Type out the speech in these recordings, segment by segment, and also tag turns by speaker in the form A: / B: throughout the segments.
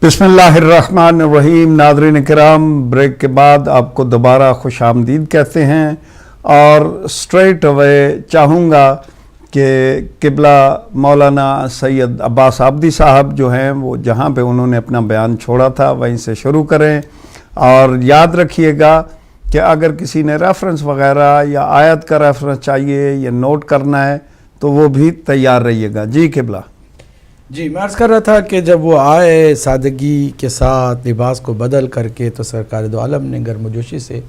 A: بسم اللہ الرحمن الرحیم۔ ناظرین کرام، بریک کے بعد آپ کو دوبارہ خوش آمدید کہتے ہیں اور اسٹریٹ اوے چاہوں گا کہ قبلہ مولانا سید عباس عابدی صاحب جو ہیں وہ جہاں پہ انہوں نے اپنا بیان چھوڑا تھا وہیں سے شروع کریں، اور یاد رکھیے گا کہ اگر کسی نے ریفرنس وغیرہ یا آیت کا ریفرنس چاہیے یا نوٹ کرنا ہے تو وہ بھی تیار رہیے گا۔ جی قبلہ۔
B: جی میں عرض کر رہا تھا کہ جب وہ آئے سادگی کے ساتھ لباس کو بدل کر کے تو سرکار دو عالم نے گرم جوشی سے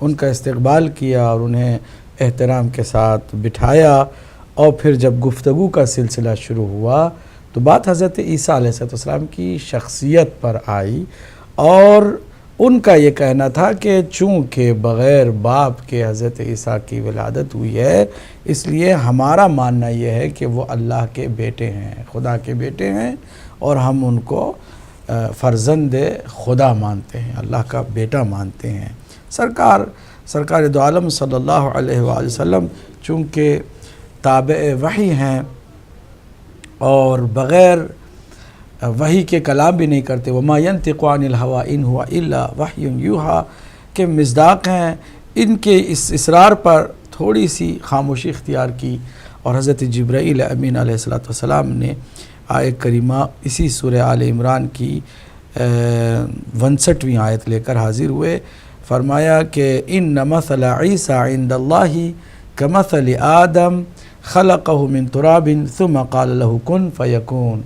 B: ان کا استقبال کیا اور انہیں احترام کے ساتھ بٹھایا، اور پھر جب گفتگو کا سلسلہ شروع ہوا تو بات حضرت عیسیٰ علیہ السلام کی شخصیت پر آئی، اور ان کا یہ کہنا تھا کہ چونکہ بغیر باپ کے حضرت عیسیٰ کی ولادت ہوئی ہے، اس لیے ہمارا ماننا یہ ہے کہ وہ اللہ کے بیٹے ہیں، خدا کے بیٹے ہیں، اور ہم ان کو فرزند خدا مانتے ہیں، اللہ کا بیٹا مانتے ہیں۔ سرکار دو عالم صلی اللہ علیہ وآلہ وسلم چونکہ تابع وحی ہیں اور بغیر وحی کے کلام بھی نہیں کرتے، وما ينطق عن الهوى ان هو الا وحی یوحی کے مصداق ہیں، ان کے اس اصرار پر تھوڑی سی خاموشی اختیار کی، اور حضرت جبرائیل امین علیہ السلام نے آیت کریمہ اسی سورہ آل عمران کی 59ویں آیت لے کر حاضر ہوئے۔ فرمایا کہ ان مثل عیسیٰ عند اللہ کمثل آدم خلقہ من تراب ثم قال له کن فیکون۔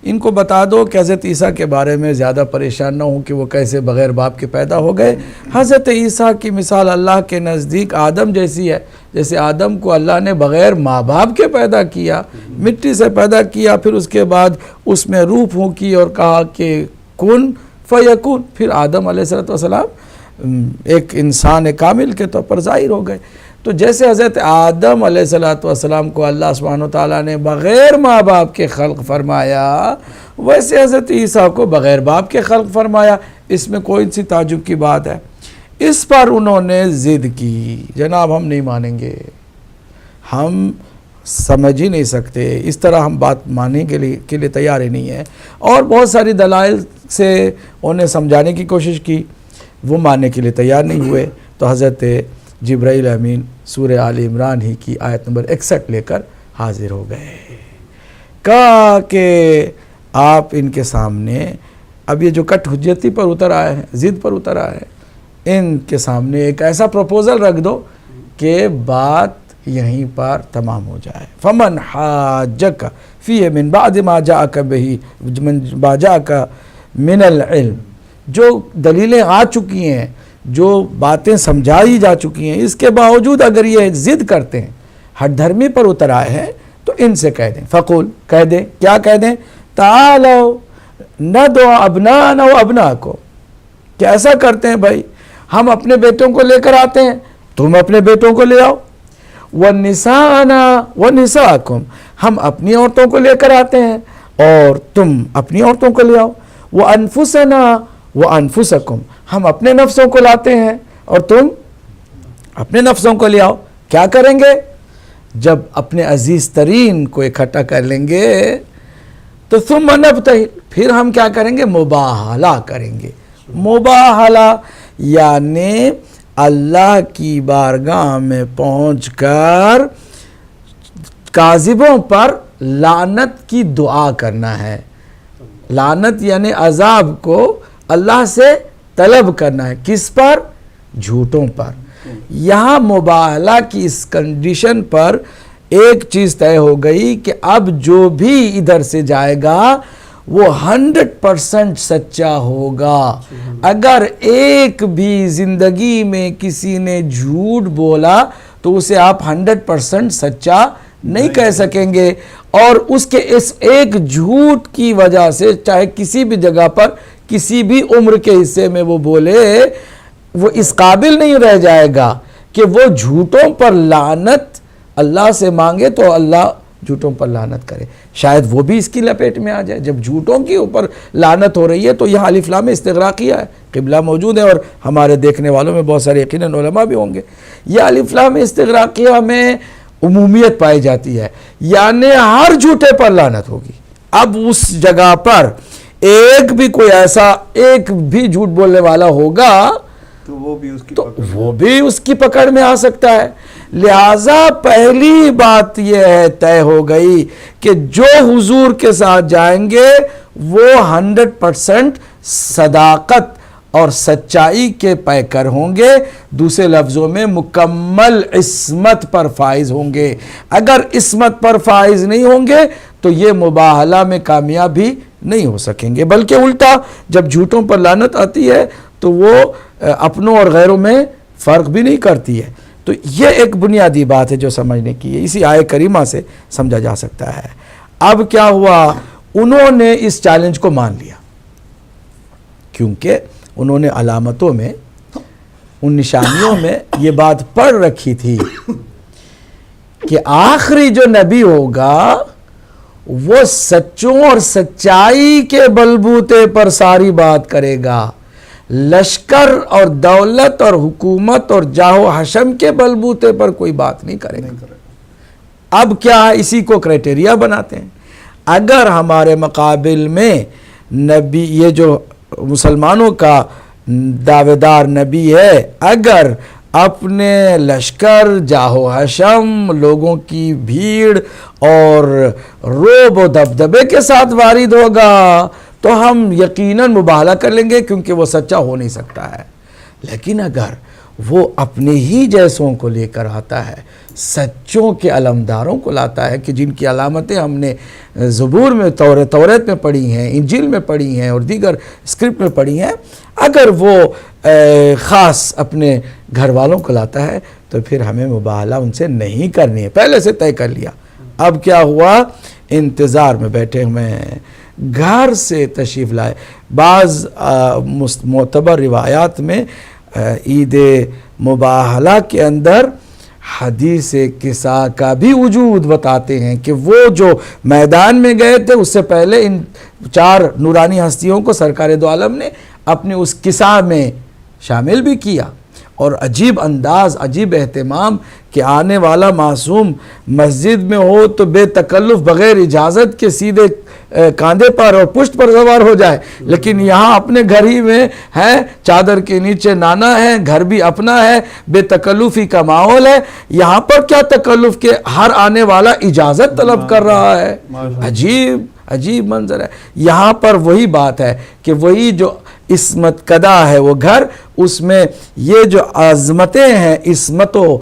B: ان کو بتا دو کہ حضرت عیسیٰ کے بارے میں زیادہ پریشان نہ ہوں کہ وہ کیسے بغیر باپ کے پیدا ہو گئے۔ حضرت عیسیٰ کی مثال اللہ کے نزدیک آدم جیسی ہے، جیسے آدم کو اللہ نے بغیر ماں باپ کے پیدا کیا، مٹی سے پیدا کیا، پھر اس کے بعد اس میں روح پھونکی اور کہا کہ کن فیکون، پھر آدم علیہ السلام ایک انسان کامل کے طور پر ظاہر ہو گئے۔ تو جیسے حضرت آدم علیہ السلام کو اللہ سبحانہ وتعالیٰ نے بغیر ماں باپ کے خلق فرمایا، ویسے حضرت عیسیٰ کو بغیر باپ کے خلق فرمایا۔ اس میں کوئی سی تعجب کی بات ہے؟ اس پر انہوں نے ضد کی، جناب ہم نہیں مانیں گے، ہم سمجھ ہی نہیں سکتے، اس طرح ہم بات ماننے کے لیے تیار ہی نہیں ہے، اور بہت ساری دلائل سے انہیں سمجھانے کی کوشش کی، وہ ماننے کے لیے تیار نہیں ہوئے۔ تو حضرت جبرائیل امین سورہ آل عمران ہی کی آیت نمبر 61 لے کر حاضر ہو گئے، کہا کہ آپ ان کے سامنے اب یہ جو کٹ حجتی پر اتر آئے ہیں، ضد پر اتر آئے ہیں، ان کے سامنے ایک ایسا پروپوزل رکھ دو کہ بات یہیں پر تمام ہو جائے۔ فمن حاجک فیہ من بعد ما جاءک من العلم، جو دلیلیں آ چکی ہیں، جو باتیں سمجھائی جا چکی ہیں، اس کے باوجود اگر یہ ضد کرتے ہیں، ہٹ دھرمی پر اتر آئے ہیں، تو ان سے کہہ دیں، فقول کہہ دیں، کیا کہہ دیں؟ تعالوا ندعو ابناءنا و ابناءکم، کہ ایسا کرتے ہیں بھائی، ہم اپنے بیٹوں کو لے کر آتے ہیں، تم اپنے بیٹوں کو لے آؤ، ونساءنا و نساءکم، ہم اپنی عورتوں کو لے کر آتے ہیں اور تم اپنی عورتوں کو لے آؤ، وانفسنا وانفسکم، ہم اپنے نفسوں کو لاتے ہیں اور تم اپنے نفسوں کو لے آؤ۔ کیا کریں گے؟ جب اپنے عزیز ترین کو اکٹھا کر لیں گے تو ثم نبتہل، پھر ہم کیا کریں گے؟ مباہلہ کریں گے۔ مباہلہ یعنی اللہ کی بارگاہ میں پہنچ کر کاذبوں پر لعنت کی دعا کرنا ہے۔ لعنت یعنی عذاب کو اللہ سے طلب کرنا ہے، کس پر؟ جھوٹوں پر۔ یہاں مباہلہ کی اس کنڈیشن پر ایک چیز طے ہو گئی کہ اب جو بھی ادھر سے جائے گا وہ 100% سچا ہوگا۔ اگر ایک بھی زندگی میں کسی نے جھوٹ بولا تو اسے آپ 100% سچا نہیں کہہ سکیں گے، اور اس کے اس ایک جھوٹ کی وجہ سے چاہے کسی بھی جگہ پر کسی بھی عمر کے حصے میں وہ بولے، وہ اس قابل نہیں رہ جائے گا کہ وہ جھوٹوں پر لعنت اللہ سے مانگے تو اللہ جھوٹوں پر لعنت کرے۔ شاید وہ بھی اس کی لپیٹ میں آ جائے۔ جب جھوٹوں کے اوپر لعنت ہو رہی ہے تو یہاں الف لام استغراقیہ ہے، قبلہ موجود ہے اور ہمارے دیکھنے والوں میں بہت سارے یقیناً علماء بھی ہوں گے۔ یہ الف لام استغراقیہ میں عمومیت پائی جاتی ہے، یعنی ہر جھوٹے پر لعنت ہوگی۔ اب اس جگہ پر ایک بھی کوئی ایسا ایک بھی جھوٹ بولنے والا ہوگا
A: تو وہ بھی اس کی
B: تو وہ بھی اس کی پکڑ میں آ سکتا ہے. لہذا پہلی بات یہ ہے طے ہو گئی کہ جو حضور کے ساتھ جائیں گے وہ 100% صداقت اور سچائی کے پیکر ہوں گے. دوسرے لفظوں میں مکمل عصمت پر فائز ہوں گے. اگر عصمت پر فائز نہیں ہوں گے تو یہ مباہلہ میں کامیاب بھی نہیں ہو سکیں گے، بلکہ الٹا جب جھوٹوں پر لعنت آتی ہے تو وہ اپنوں اور غیروں میں فرق بھی نہیں کرتی ہے. تو یہ ایک بنیادی بات ہے جو سمجھنے کی ہے، اسی آیہ کریمہ سے سمجھا جا سکتا ہے. اب کیا ہوا، انہوں نے اس چیلنج کو مان لیا کیونکہ انہوں نے علامتوں میں، ان نشانیوں میں یہ بات پڑھ رکھی تھی کہ آخری جو نبی ہوگا وہ سچوں اور سچائی کے بلبوتے پر ساری بات کرے گا، لشکر اور دولت اور حکومت اور جاہ و حشم کے بلبوتے پر کوئی بات نہیں کرے گا. اب کیا ہے، اسی کو کرائٹیریا بناتے ہیں. اگر ہمارے مقابل میں نبی، یہ جو مسلمانوں کا دعوے دار نبی ہے، اگر اپنے لشکر، جاہ و حشم، لوگوں کی بھیڑ اور روب و دبدبے کے ساتھ وارد ہوگا تو ہم یقیناً مباہلہ کر لیں گے کیونکہ وہ سچا ہو نہیں سکتا ہے. لیکن اگر وہ اپنے ہی جیسوں کو لے کر آتا ہے، سچوں کے علمداروں کو لاتا ہے کہ جن کی علامتیں ہم نے زبور میں، توریت میں پڑھی ہیں، انجیل میں پڑھی ہیں اور دیگر اسکرپٹ میں پڑھی ہیں، اگر وہ خاص اپنے گھر والوں کو لاتا ہے تو پھر ہمیں مباہلہ ان سے نہیں کرنی ہے، پہلے سے طے کر لیا. اب کیا ہوا، انتظار میں بیٹھے ہوئے ہیں، گھر سے تشریف لائے. بعض معتبر روایات میں عید مباہلہ کے اندر حدیث قصہ کا بھی وجود بتاتے ہیں کہ وہ جو میدان میں گئے تھے اس سے پہلے ان 4 نورانی ہستیوں کو سرکار دو عالم نے اپنے اس قصہ میں شامل بھی کیا. اور عجیب انداز، عجیب اہتمام کہ آنے والا معصوم مسجد میں ہو تو بے تکلف بغیر اجازت کے سیدھے کاندھے پر اور پشت پر سوار ہو جائے، لیکن یہاں اپنے گھر ہی میں ہے، چادر کے نیچے نانا ہے، گھر بھی اپنا ہے، بے تکلفی کا ماحول ہے. یہاں پر کیا تکلف کہ ہر آنے والا اجازت طلب کر رہا ہے. عجیب منظر ہے. یہاں پر وہی بات ہے کہ وہی جو عصمت کدہ ہے وہ گھر، اس میں یہ جو عظمتیں ہیں عصمت و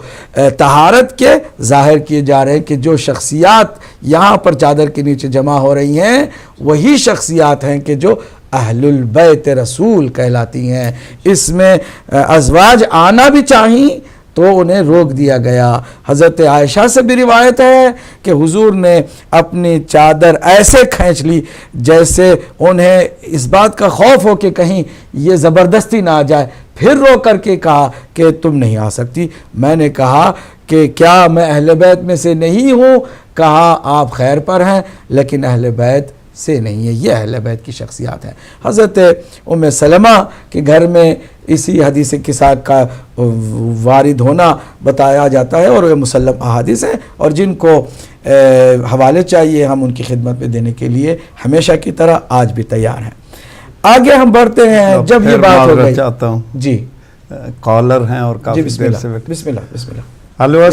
B: طہارت کے ظاہر کیے جا رہے ہیں کہ جو شخصیات یہاں پر چادر کے نیچے جمع ہو رہی ہیں وہی شخصیات ہیں کہ جو اہل البیت رسول کہلاتی ہیں. اس میں ازواج آنا بھی چاہیے تو انہیں روک دیا گیا. حضرت عائشہ سے بھی روایت ہے کہ حضور نے اپنی چادر ایسے کھینچ لی جیسے انہیں اس بات کا خوف ہو کہ کہیں یہ زبردستی نہ آ جائے، پھر رو کر کے کہا کہ تم نہیں آ سکتی. میں نے کہا کہ کیا میں اہل بیت میں سے نہیں ہوں؟ کہا آپ خیر پر ہیں لیکن اہل بیت سے نہیں ہے، یہ اہل بیت کی شخصیات ہیں. حضرت ام سلمہ کے گھر میں اسی حدیث قصہ کا وارد ہونا بتایا جاتا ہے اور یہ مسلم احادیث ہیں، اور جن کو حوالے چاہیے ہم ان کی خدمت میں دینے کے لیے ہمیشہ کی طرح آج بھی تیار ہیں. آگے ہم بڑھتے ہیں. جب یہ بات ہو گئی،
A: چاہتا ہوں
B: جی
A: کالر ہیں اور کافی دیر سے
B: بسم اللہ.
A: ہلو،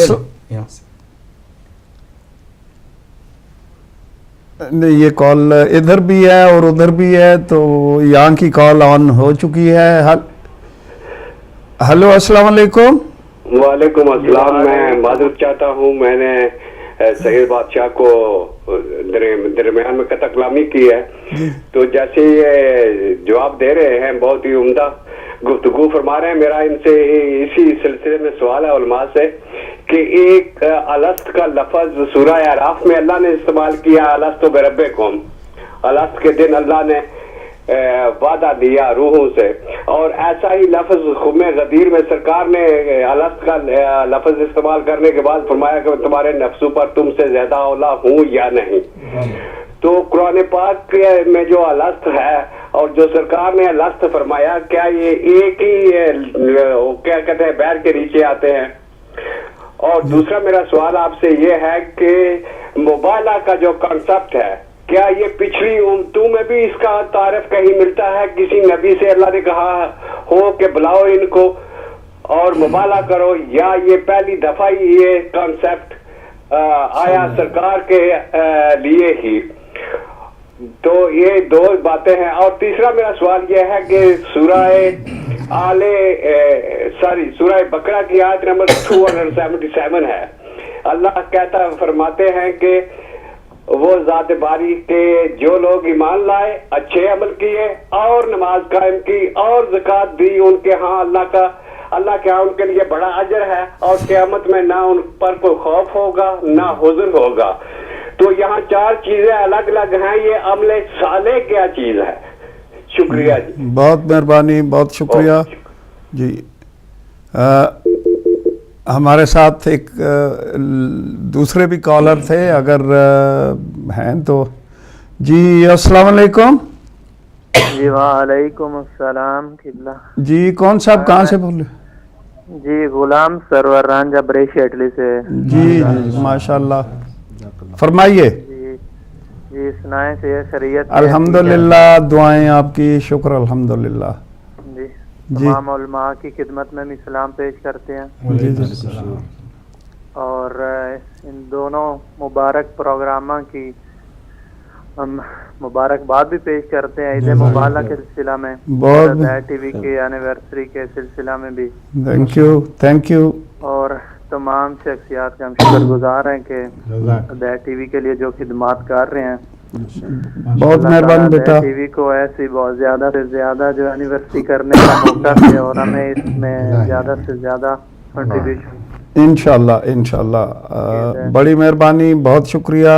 A: نہیں یہ کال ادھر بھی ہے اور ادھر بھی ہے تو یہاں کی کال آن ہو چکی ہے. ہلو، السلام علیکم.
C: وعلیکم السلام. میں معذرت چاہتا ہوں، میں نے سعید بادشاہ کو درمیان میں قطع کلامی کی ہے، تو جیسے یہ جواب دے رہے ہیں بہت ہی عمدہ گفتگو فرما رہے ہیں. میرا ان سے اسی سلسلے میں سوال ہے علماء سے کہ ایک الست کا لفظ سورہ اعراف میں اللہ نے استعمال کیا، الست بربکم، الست کے دن اللہ نے وعدہ دیا روحوں سے، اور ایسا ہی لفظ خم غدیر میں سرکار نے الست کا لفظ استعمال کرنے کے بعد فرمایا کہ تمہارے نفسوں پر تم سے زیادہ اولا ہوں یا نہیں. تو قرآن پاک میں جو الست ہے اور جو سرکار نے الست فرمایا، کیا یہ ایک ہی کیا کہتے ہیں بیر کے نیچے آتے ہیں؟ اور دوسرا میرا سوال آپ سے یہ ہے کہ مبالغہ کا جو کانسیپٹ ہے کیا یہ پچھلی امتوں میں بھی اس کا تعارف کہیں ملتا ہے؟ کسی نبی سے اللہ نے کہا ہو کہ بلاؤ ان کو اور مبالغہ کرو، یا یہ پہلی دفعہ یہ کانسیپٹ آیا سرکار کے لیے ہی؟ تو یہ دو باتیں ہیں. اور تیسرا میرا سوال یہ ہے کہ سورہ بقرہ کی آیت نمبر 277 ہے. اللہ فرماتے ہیں کہ وہ ذات باری کے جو لوگ ایمان لائے، اچھے عمل کیے اور نماز قائم کی اور زکوٰۃ دی، ان کے ہاں اللہ کے ہاں ان کے لیے بڑا اجر ہے، اور قیامت میں نہ ان پر کوئی خوف ہوگا نہ حزن ہوگا. تو یہاں 4 چیزیں الگ الگ ہیں. یہ عمل صالح کیا چیز ہے؟ شکریہ جی.
A: بہت مہربانی، بہت شکریہ جی. ہمارے ساتھ ایک دوسرے بھی کالر تھے، اگر ہیں تو. جی السلام علیکم.
D: جی وعلیکم السلام. قبلہ
A: جی کون صاحب کہاں سے بول رہے؟
D: جی غلام سرور رانجا بریشی اٹلی سے.
A: جی ماشاء اللہ، فرمائیے.
D: جی سنائیں سے خیریت؟
A: الحمدللہ، دعائیں آپ کی، شکر الحمدللہ.
D: جی تمام علماء کی خدمت میں بھی سلام پیش کرتے ہیں،
A: جی
D: اور ان دونوں مبارک پروگراموں کی ہم مبارکباد بھی پیش کرتے ہیں عید مبارک کے سلسلہ میں،
A: بہت
D: ٹی وی کے اینیورسری کے سلسلہ میں بھی.
A: Thank you.
D: اور تمام شخصیات کا ہم شکر گزار ہیں کہ دیا ٹی وی کے لیے جو خدمات کر رہے ہیں.
A: بہت مہربانی بیٹا.
D: ٹی وی کو ایسی بہت زیادہ سے زیادہ جو اینیورسری کرنے کا موقع دے اور ہمیں اس میں زیادہ سے زیادہ کنٹریبیوشن.
A: انشاءاللہ بڑی مہربانی، بہت شکریہ.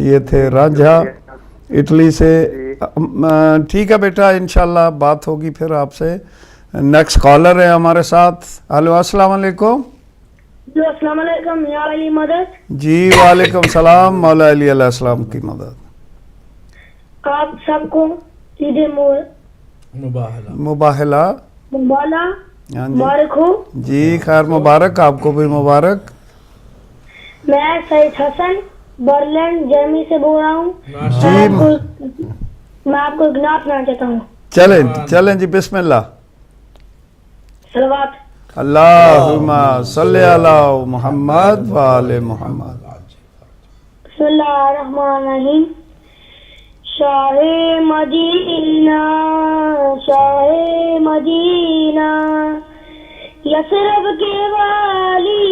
A: یہ تھے رانجھا اٹلی سے. ٹھیک ہے بیٹا، انشاءاللہ بات ہوگی پھر آپ سے. نیکسٹ کالر ہے ہمارے ساتھ. ہلو السلام علیکم.
E: جی السلام علیکم. یا علی مدد.
A: جی وعلیکم السلام. مولا علی علیہ السلام کی مدد.
E: آپ سب کو عید
A: مباہلہ
E: مبارک ہو.
A: جی خیر مبارک، آپ کو بھی مبارک.
E: میں سعید حسن برلینڈ جرمنی سے بول رہا ہوں. میں آپ کو ایک نعت سنانا چاہتا ہوں.
A: چلیں جی، بسم اللہ.
E: صلوات.
A: اللہم صلی علی محمد و آل محمد.
E: بسم اللہ الرحمن الرحیم. شاہ مدینہ شاہ مدینہ یثرب کے والی،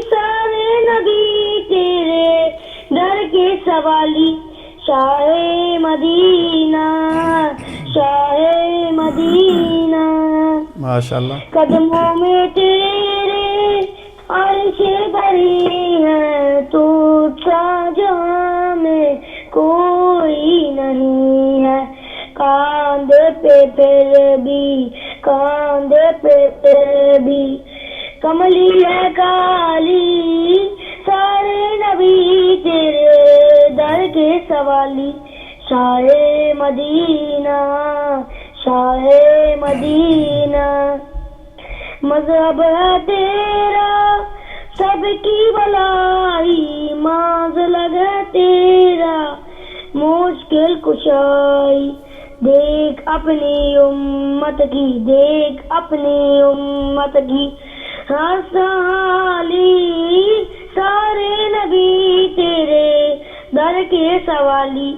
E: سارے نبی تیرے در کے سوالی. شاہ مدینہ شاہ مدینہ
A: ماشاءاللہ.
E: قدموں میں تیرے عرش بری ہے، تو جہاں میں کوئی نہیں ہے. کاندھے پہ پھر بھی کملی ہے کالی، سارے نبی تیرے در کے سوالی. شاہ مدینہ شاہ مدینہ مذہب ہے تیرا سب کی بلائی، منزل ہے تیرا مشکل کشائی. دیکھ اپنی امت کی، دیکھ اپنی امت کی حالی، سارے نبی تیرے در کے سوالی.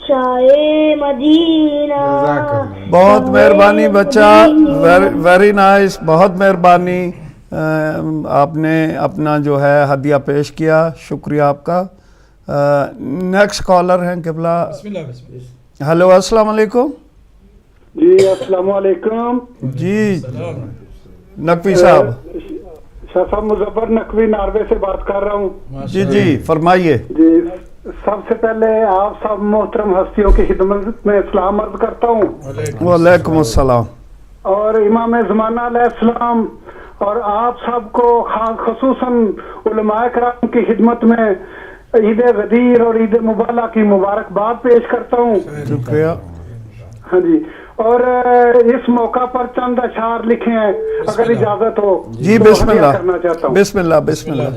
E: شاہ مدینہ.
A: بہت مہربانی بچہ، ویری نائس، بہت مہربانی. آپ نے اپنا جو ہے ہدیہ پیش کیا، شکریہ آپ کا. نیکسٹ کالر ہیں قبلہ. ہلو السلام علیکم.
F: جی السلام علیکم.
A: جی نقوی صاحب.
F: شاہ صاحب مظفر نقوی ناروے سے بات کر رہا ہوں.
A: جی فرمائیے.
F: جی سب سے پہلے آپ سب محترم ہستیوں کی خدمت میں سلام عرض کرتا ہوں.
A: وعلیکم السلام.
F: اور امام زمانہ علیہ السلام اور آپ سب کو خصوصاً علماء کرام کی خدمت میں عید غدیر اور عید مبالہ کی مبارکباد پیش کرتا ہوں.
A: شکریہ.
F: ہاں جی، اور اس موقع پر چند اشعار لکھے ہیں اگر اجازت ہو.
A: جی بسم اللہ.
F: کرنا چاہتا ہوں.
A: بسم اللہ بسم اللہ.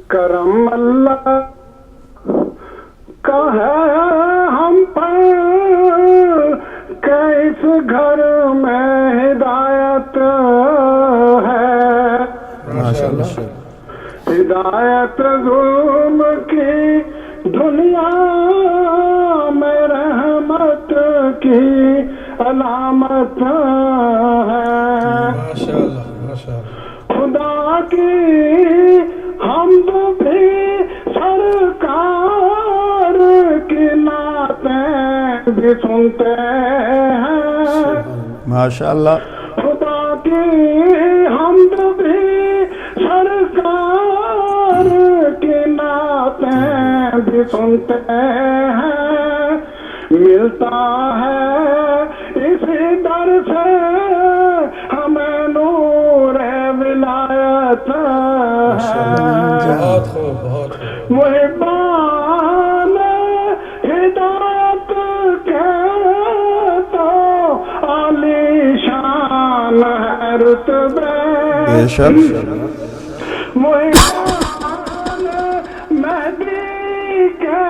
F: کرم اللہ کا ہے ہم پر کہ اس گھر میں ہدایت ہے. ہدایت ظلم کی دنیا میں رحمت کی علامت ہے. خدا کی حمد بھی سرکار کی نعتیں بھی سنتے ہیں.
A: ماشاءاللہ.
F: خدا کی حمد بھی سرکار کی نعتیں بھی سنتے ہیں. ملتا ہے اسی در سے ہمیں نور ولایت ہے. محبان ہدایت کے تو عالی شان ہے رتبے.
A: بے شک.
F: محبان مہدی کے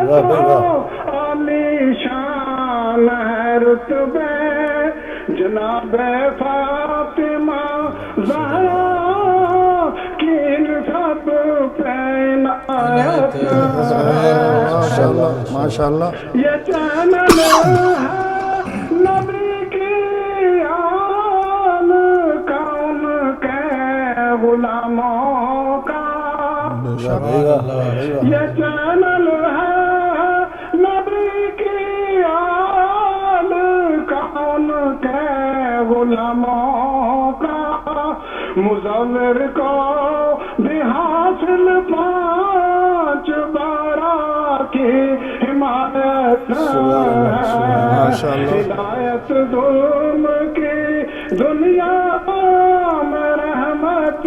F: تو عالی شان ہے رتبے. جناب فاطمہ زہرا کی ان سب پہ عنایت ہے.
A: ماشاءاللہ.
F: یہ چینل ہے نبی کی آل کون کے غلاموں کا. یہ چینل ہے نبی کی آل کون کے غلاموں کا. مزور کو بھی حاصل 5 بارہ کی حمایت ہے. ہدایت ظلم کی دنیا میں رحمت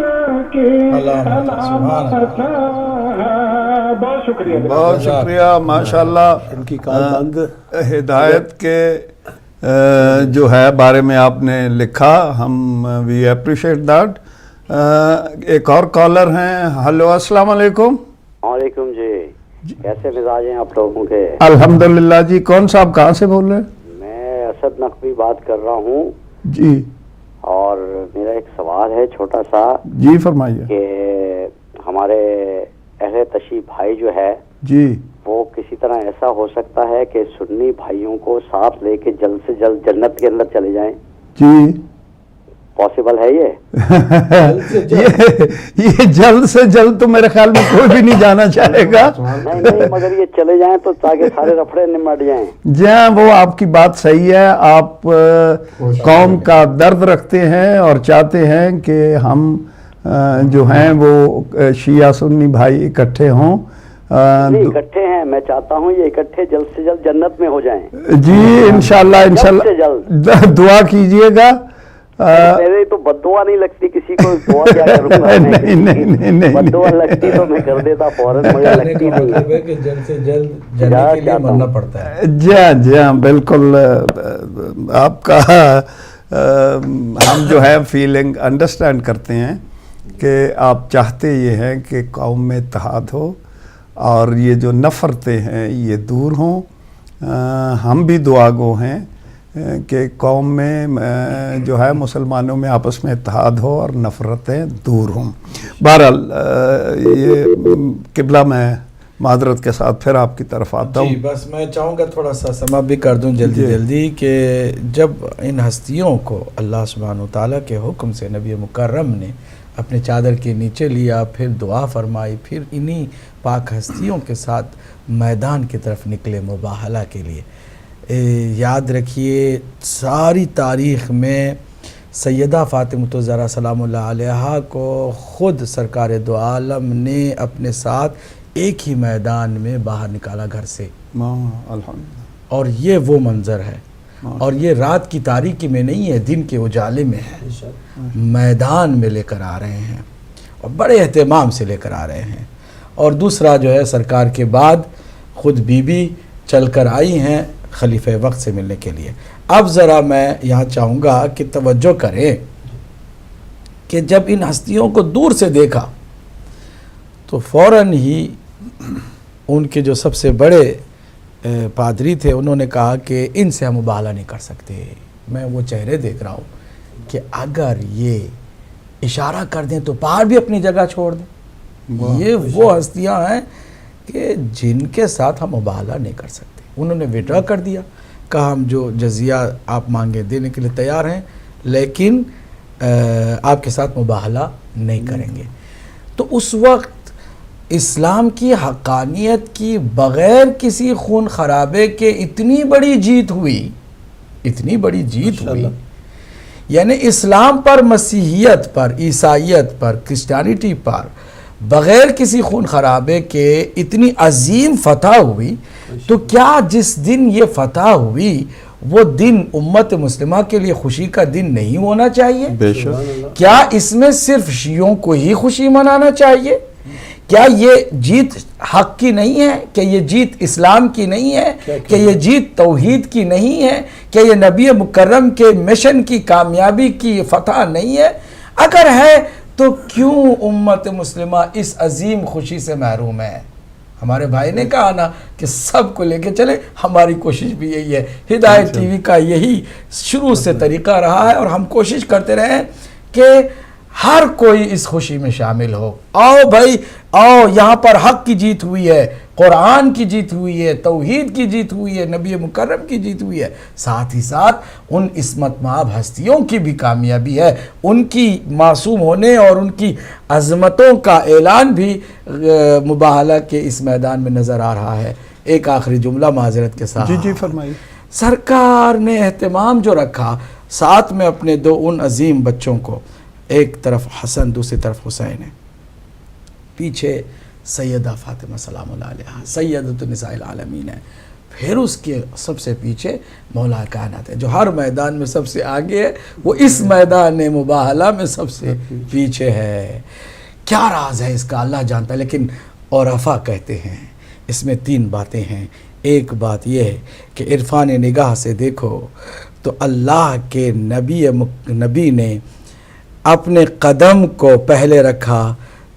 F: کی علامت ہے. بہت شکریہ.
A: بہت شکریہ. ماشاءاللہ.
G: ان کی کاربند
A: ہدایت کے جو ہے بارے میں آپ نے لکھا, ہم وی اپریشیٹ دیٹ. ایک اور کالر ہیں. ہلو, السلام علیکم.
H: وعلیکم جی. کیسے مزاج ہیں آپ لوگوں کے؟
A: الحمدللہ جی. کون صاحب کہاں سے بول رہے ہیں؟
H: میں اسد نقوی بات کر رہا ہوں
A: جی.
H: اور میرا ایک سوال ہے چھوٹا سا.
A: جی فرمائیے.
H: کہ ہمارے اہل تشیع بھائی جو ہے
A: جی,
H: وہ کسی طرح ایسا ہو سکتا ہے کہ سنی بھائیوں کو ساتھ لے کے جلد سے جلد جنت کے اندر چلے جائیں؟
A: جی.
H: پاسبل ہے یہ؟
A: یہ جلد سے جلد تو میرے خیال میں کوئی بھی نہیں جانا چاہے گا.
H: نہیں, مگر یہ چلے جائیں تو تاکہ سارے رفڑے نمٹ جائیں.
A: جی ہاں, وہ آپ کی بات صحیح ہے. آپ قوم کا درد رکھتے ہیں اور چاہتے ہیں کہ ہم جو ہیں وہ شیعہ سنی بھائی اکٹھے ہوں.
H: نہیں اکٹھے ہیں, میں چاہتا ہوں یہ اکٹھے جلد سے جلد جنت میں ہو جائیں.
A: جی انشاءاللہ دعا کیجئے گا.
H: میرے تو بددعا نہیں لگتی کسی کو, دعا کیا کروں گا. نہیں, بددعا لگتی تو میں کر دیتا فوراً, مگر لگتی نہیں ہے
B: کہ جلد سے جلد جنت کے لیے مرنا پڑتا ہے.
A: جی ہاں بالکل. آپ کا ہم جو ہے فیلنگ انڈرسٹینڈ کرتے ہیں کہ آپ چاہتے یہ ہیں کہ قوم میں اتحاد ہو اور یہ جو نفرتیں ہیں یہ دور ہوں. ہم بھی دعا گو ہیں کہ قوم میں جو ہے مسلمانوں میں آپس میں اتحاد ہو اور نفرتیں دور ہوں. بہرحال یہ قبلہ میں معذرت کے ساتھ پھر آپ کی طرف آتا ہوں.
B: جی بس میں چاہوں گا تھوڑا سا سما بھی کر دوں جلدی کہ جب ان ہستیوں کو اللہ سبحانہ وتعالیٰ کے حکم سے نبی مکرم نے اپنے چادر کے نیچے لیا, پھر دعا فرمائی, پھر انہی پاک ہستیوں کے ساتھ میدان کی طرف نکلے مباہلہ کے لیے. یاد رکھیے ساری تاریخ میں سیدہ فاطمہ الزہرا سلام اللہ علیہا کو خود سرکار دو عالم نے اپنے ساتھ ایک ہی میدان میں باہر نکالا گھر سے. اور یہ وہ منظر ہے, اور یہ رات کی تاریکی میں نہیں ہے, دن کے اجالے میں ہے. میدان میں لے کر آ رہے ہیں اور بڑے اہتمام سے لے کر آ رہے ہیں. اور دوسرا جو ہے سرکار کے بعد خود بی بی چل کر آئی ہیں خلیفہ وقت سے ملنے کے لیے. اب ذرا میں یہاں چاہوں گا کہ توجہ کریں کہ جب ان ہستیوں کو دور سے دیکھا تو فوراً ہی ان کے جو سب سے بڑے پادری تھے انہوں نے کہا کہ ان سے ہم مباہلہ نہیں کر سکتے. میں وہ چہرے دیکھ رہا ہوں کہ اگر یہ اشارہ کر دیں تو پہاڑ بھی اپنی جگہ چھوڑ دیں. یہ وہ ہستیاں ہیں کہ جن کے ساتھ ہم مباہلہ نہیں کر سکتے. انہوں نے وڈرا کر دیا, کہا ہم جو جزیہ آپ مانگے دینے کے لیے تیار ہیں لیکن آپ کے ساتھ مباہلہ نہیں کریں گے. تو اس وقت اسلام کی حقانیت کی بغیر کسی خون خرابے کے اتنی بڑی جیت ہوئی, اتنی بڑی جیت ہوئی. یعنی اسلام پر, مسیحیت پر, عیسائیت پر, کرسچینٹی پر بغیر کسی خون خرابے کے اتنی عظیم فتح ہوئی. تو کیا جس دن یہ فتح ہوئی وہ دن امت مسلمہ کے لیے خوشی کا دن نہیں ہونا چاہیے؟
A: بے شک.
B: کیا اس میں صرف شیعوں کو ہی خوشی منانا چاہیے؟ کیا یہ جیت حق کی نہیں ہے؟ کہ یہ جیت اسلام کی نہیں ہے؟ کہ یہ جیت توحید کی نہیں ہے؟ کہ یہ نبی مکرم کے مشن کی کامیابی کی فتح نہیں ہے؟ اگر ہے تو کیوں امت مسلمہ اس عظیم خوشی سے محروم ہے؟ ہمارے بھائی نے کہا نا کہ سب کو لے کے چلے. ہماری کوشش بھی یہی ہے, ہدایت ٹی وی کا یہی شروع سے طریقہ رہا ہے اور ہم کوشش کرتے رہے ہیں کہ ہر کوئی اس خوشی میں شامل ہو. آؤ بھائی آؤ, یہاں پر حق کی جیت ہوئی ہے, قرآن کی جیت ہوئی ہے, توحید کی جیت ہوئی ہے, نبی مکرم کی جیت ہوئی ہے, ساتھ ہی ساتھ ان عصمت مآب ہستیوں کی بھی کامیابی ہے. ان کی معصوم ہونے اور ان کی عظمتوں کا اعلان بھی مباہلہ کے اس میدان میں نظر آ رہا ہے. ایک آخری جملہ معذرت کے ساتھ.
A: جی فرمائیے.
B: سرکار نے اہتمام جو رکھا ساتھ میں اپنے دو ان عظیم بچوں کو, ایک طرف حسن دوسری طرف حسین ہے, پیچھے سیدہ فاطمہ سلام اللہ علیہا سیدۃ النساء العالمین ہے, پھر اس کے سب سے پیچھے مولا کائنات ہے جو ہر میدان میں سب سے آگے ہے, وہ اس میدان مباہلہ میں سب سے پیچھے ہے. کیا راز ہے اس کا اللہ جانتا ہے, لیکن عرفا کہتے ہیں اس میں 3 باتیں ہیں. ایک بات یہ ہے کہ عرفان نگاہ سے دیکھو تو اللہ کے نبی نے اپنے قدم کو پہلے رکھا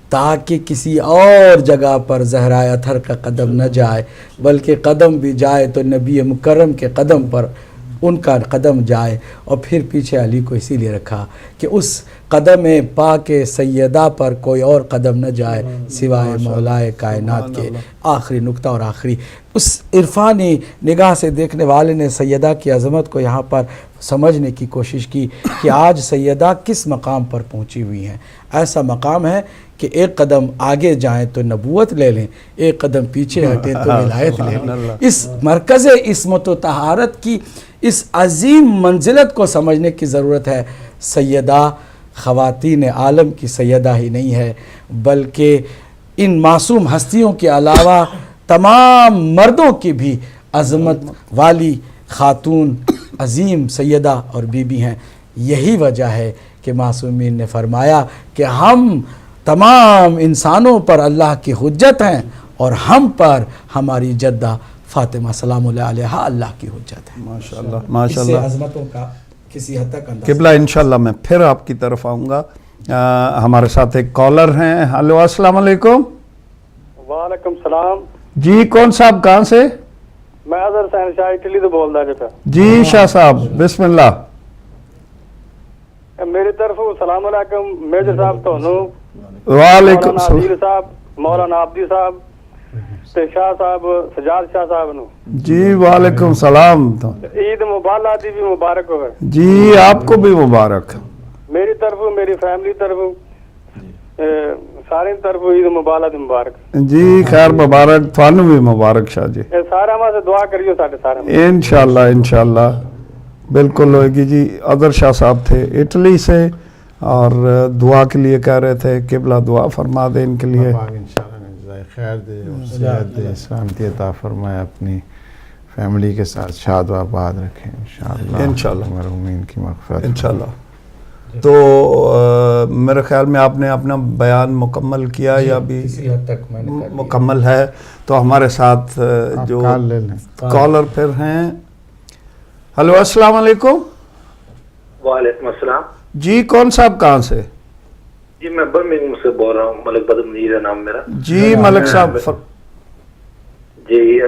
B: تاکہ کسی اور جگہ پر زہرائے اطہر کا قدم نہ جائے, بلکہ قدم بھی جائے تو نبی مکرم کے قدم پر ان کا قدم جائے. اور پھر پیچھے علی کو اسی لیے رکھا کہ اس قدم پاک سیدہ پر کوئی اور قدم نہ جائے سوائے مولائے کائنات کے. آخری نقطہ اور آخری, اس عرفانی نگاہ سے دیکھنے والے نے سیدہ کی عظمت کو یہاں پر سمجھنے کی کوشش کی کہ آج سیدہ کس مقام پر پہنچی ہوئی ہیں. ایسا مقام ہے کہ ایک قدم آگے جائیں تو نبوت لے لیں, ایک قدم پیچھے ہٹیں تو ولایت لے لیں. اس مرکز عصمت و طہارت کی اس عظیم منزلت کو سمجھنے کی ضرورت ہے. سیدہ خواتین عالم کی سیدہ ہی نہیں ہے, بلکہ ان معصوم ہستیوں کے علاوہ تمام مردوں کی بھی عظمت والی خاتون عظیم سیدہ اور بی بی ہیں. یہی وجہ ہے کہ معصومین نے فرمایا کہ ہم تمام انسانوں پر اللہ کی حجت ہیں اور ہم پر ہماری جدہ فاطمہ سلام اللہ علیہا اللہ کی حجت ہے.
A: ماشاءاللہ ماشاءاللہ.
B: اس سے عظمتوں کا کسی حد تک اندازہ.
A: قبلہ انشاءاللہ میں پھر آپ کی طرف آؤں گا. ہمارے ساتھ ایک کالر ہیں. ہلو السلام علیکم.
G: وعلیکم السلام.
A: جی کون صاحب کہاں سے؟
G: میں اظہر حسین شاہ اٹلی تو بول رہا تھا.
A: جی شاہ صاحب بسم اللہ.
G: میری طرف السلام علیکم میجر صاحب تو
A: وعلیکم
G: مولانا عادل صاحب, مولانا عابدی صاحب, شاہ صاحب, سجاد شاہ صاحب نو.
A: جی وعلیکم السلام.
G: عید مبالہ دی بھی مبارک ہوئے.
A: جی آپ کو بھی مبارک.
G: میری طرف میری فیملی طرف سارے طرف عید مبالہ دی مبارک.
A: جی خیر مبارک تھانو بھی مبارک شاہ جی.
G: سارا ماں سے دعا کریو ساڈے سارے.
A: انشاءاللہ بالکل ہوئے گی. جی اظہر شاہ صاحب تھے اٹلی سے اور دعا کے لیے کہہ رہے تھے. قبلہ دعا فرما دے ان کے لیے.
I: خیر دے اور صحت دے, سلامتی عطا فرمائے, اپنی فیملی کے ساتھ شاد و آباد رکھیں انشاءاللہ. مرحومین کی مغفرت
A: انشاءاللہ. تو میرے خیال میں آپ نے اپنا بیان مکمل کیا یا بھی مکمل ہے. تو ہمارے ساتھ جو کالر پھر ہیں. ہلو السلام علیکم.
J: وعلیکم السلام.
A: جی کون صاحب کہاں سے؟
J: جی میں برمنگھم سے بول رہا ہوں, ملک بدر منیر ہے نام میرا.
A: جی ملک صاحب
J: جی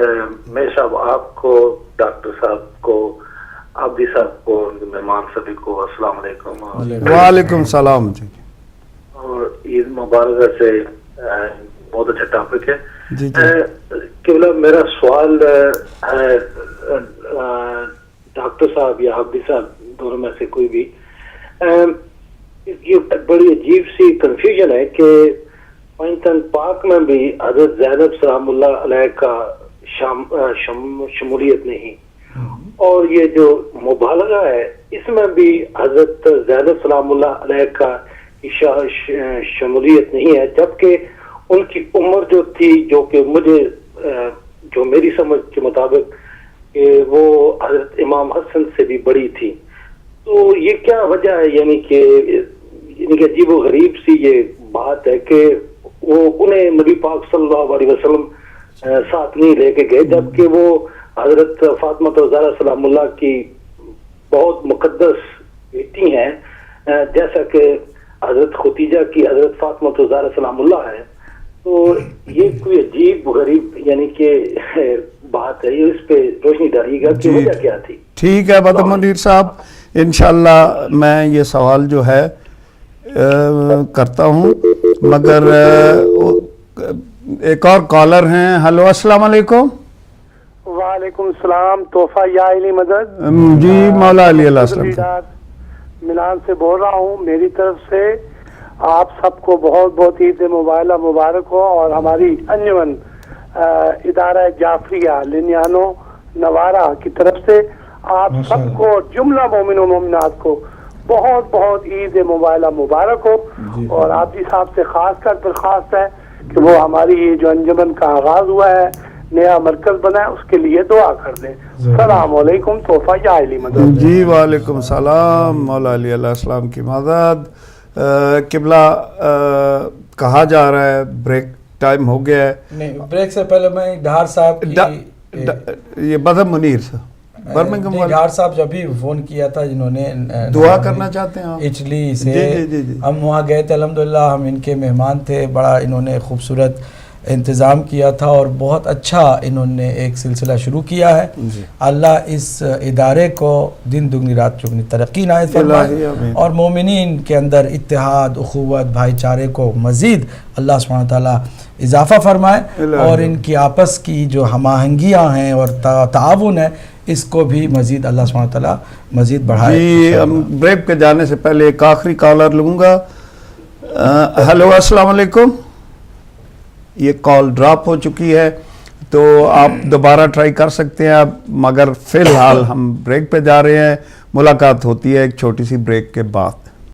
J: میں صاحب آپ کو، ڈاکٹر صاحب کو، عابدی صاحب کو، مہمان سبھی کو السلام علیکم.
A: وعلیکم السلام. جی
J: اور عید مبارکہ سے بہت اچھا ٹاپک ہے.
A: جی
J: قبلہ میرا سوال ہے ڈاکٹر صاحب یا عابدی صاحب دونوں میں سے کوئی بھی، یہ بڑی عجیب سی کنفیوژن ہے کہ پنجتن پاک میں بھی حضرت زینب سلام اللہ علیہ کا شمولیت نہیں، اور یہ جو مبالغہ ہے اس میں بھی حضرت زینب سلام اللہ علیہ کا شمولیت نہیں ہے، جبکہ ان کی عمر جو تھی، جو کہ مجھے جو میری سمجھ کے مطابق کہ وہ حضرت امام حسن سے بھی بڑی تھی. تو یہ کیا وجہ ہے، یعنی کہ عجیب و غریب سی یہ بات ہے کہ وہ انہیں نبی پاک صلی اللہ علیہ وسلم ساتھ نہیں لے کے گئے، جبکہ وہ حضرت فاطمہ زہرا سلام اللہ کی بہت مقدس بیٹی ہیں، جیسا کہ حضرت ختیجہ کی حضرت فاطمہ زہرا سلام اللہ ہے. تو یہ کوئی عجیب غریب یعنی کہ بات ہے، یہ اس پہ روشنی ڈالیے گا کہ وجہ کیا تھی.
A: ٹھیک ہے بدر منیر صاحب، انشاءاللہ میں یہ سوال جو ہے کرتا ہوں، مگر ایک اور کالر ہیں. ہلو السلام علیکم.
K: وعلیکم السلام. تحفہ یا علی مدد.
A: جی مولا علی اللہ السلام.
K: ملان سے بول رہا ہوں. میری طرف سے آپ سب کو بہت بہت عید مبارک ہو، اور ہماری انجمن ادارہ جعفریہ لنیانو نوارہ کی طرف سے آپ سب کو جملہ مومن و مومنات کو بہت بہت عید مبارک ہو. اور آپ جی صاحب سے خاص کر درخواست ہے کہ وہ ہماری یہ جو انجمن کا آغاز ہوا ہے، نیا مرکز بنا ہے، اس کے لیے دعا کر دیں. السلام علیکم. تحفہ یا علی مدد.
A: جی وعلیکم السلام. مولا علی علیہ السلام کی مدد. قبلہ کہا جا رہا ہے بریک ٹائم ہو گیا ہے.
B: نہیں، بریک سے پہلے میں ڈھار صاحب کی
A: یہ بدر منیر صاحب
B: ڈھار صاحب جو ابھی فون کیا تھا، جنہوں نے
A: دعا کرنا چاہتے ہیں
B: اٹلی سے، ہم وہاں گئے تھے الحمدللہ، ہم ان کے مہمان تھے. بڑا انہوں نے خوبصورت انتظام کیا تھا اور بہت اچھا انہوں نے ایک سلسلہ شروع کیا ہے. اللہ اس ادارے کو دن دگنی رات چگنی ترقی عنایت فرمائے، اور مومنین کے اندر اتحاد، اخوت، بھائی چارے کو مزید اللہ سبحانہ وتعالیٰ اضافہ فرمائے، اور ان کی آپس کی جو ہم آہنگیاں ہیں اور تعاون ہے اس کو بھی مزید اللہ سبحانہ وتعالیٰ مزید بڑھائے.
A: جی ہم بریک پہ جانے سے پہلے ایک آخری کالر لوں گا. ہلو السلام علیکم. یہ کال ڈراپ ہو چکی ہے تو آپ دوبارہ ٹرائی کر سکتے ہیں آپ، مگر فی الحال ہم بریک پہ جا رہے ہیں. ملاقات ہوتی ہے ایک چھوٹی سی بریک کے بعد.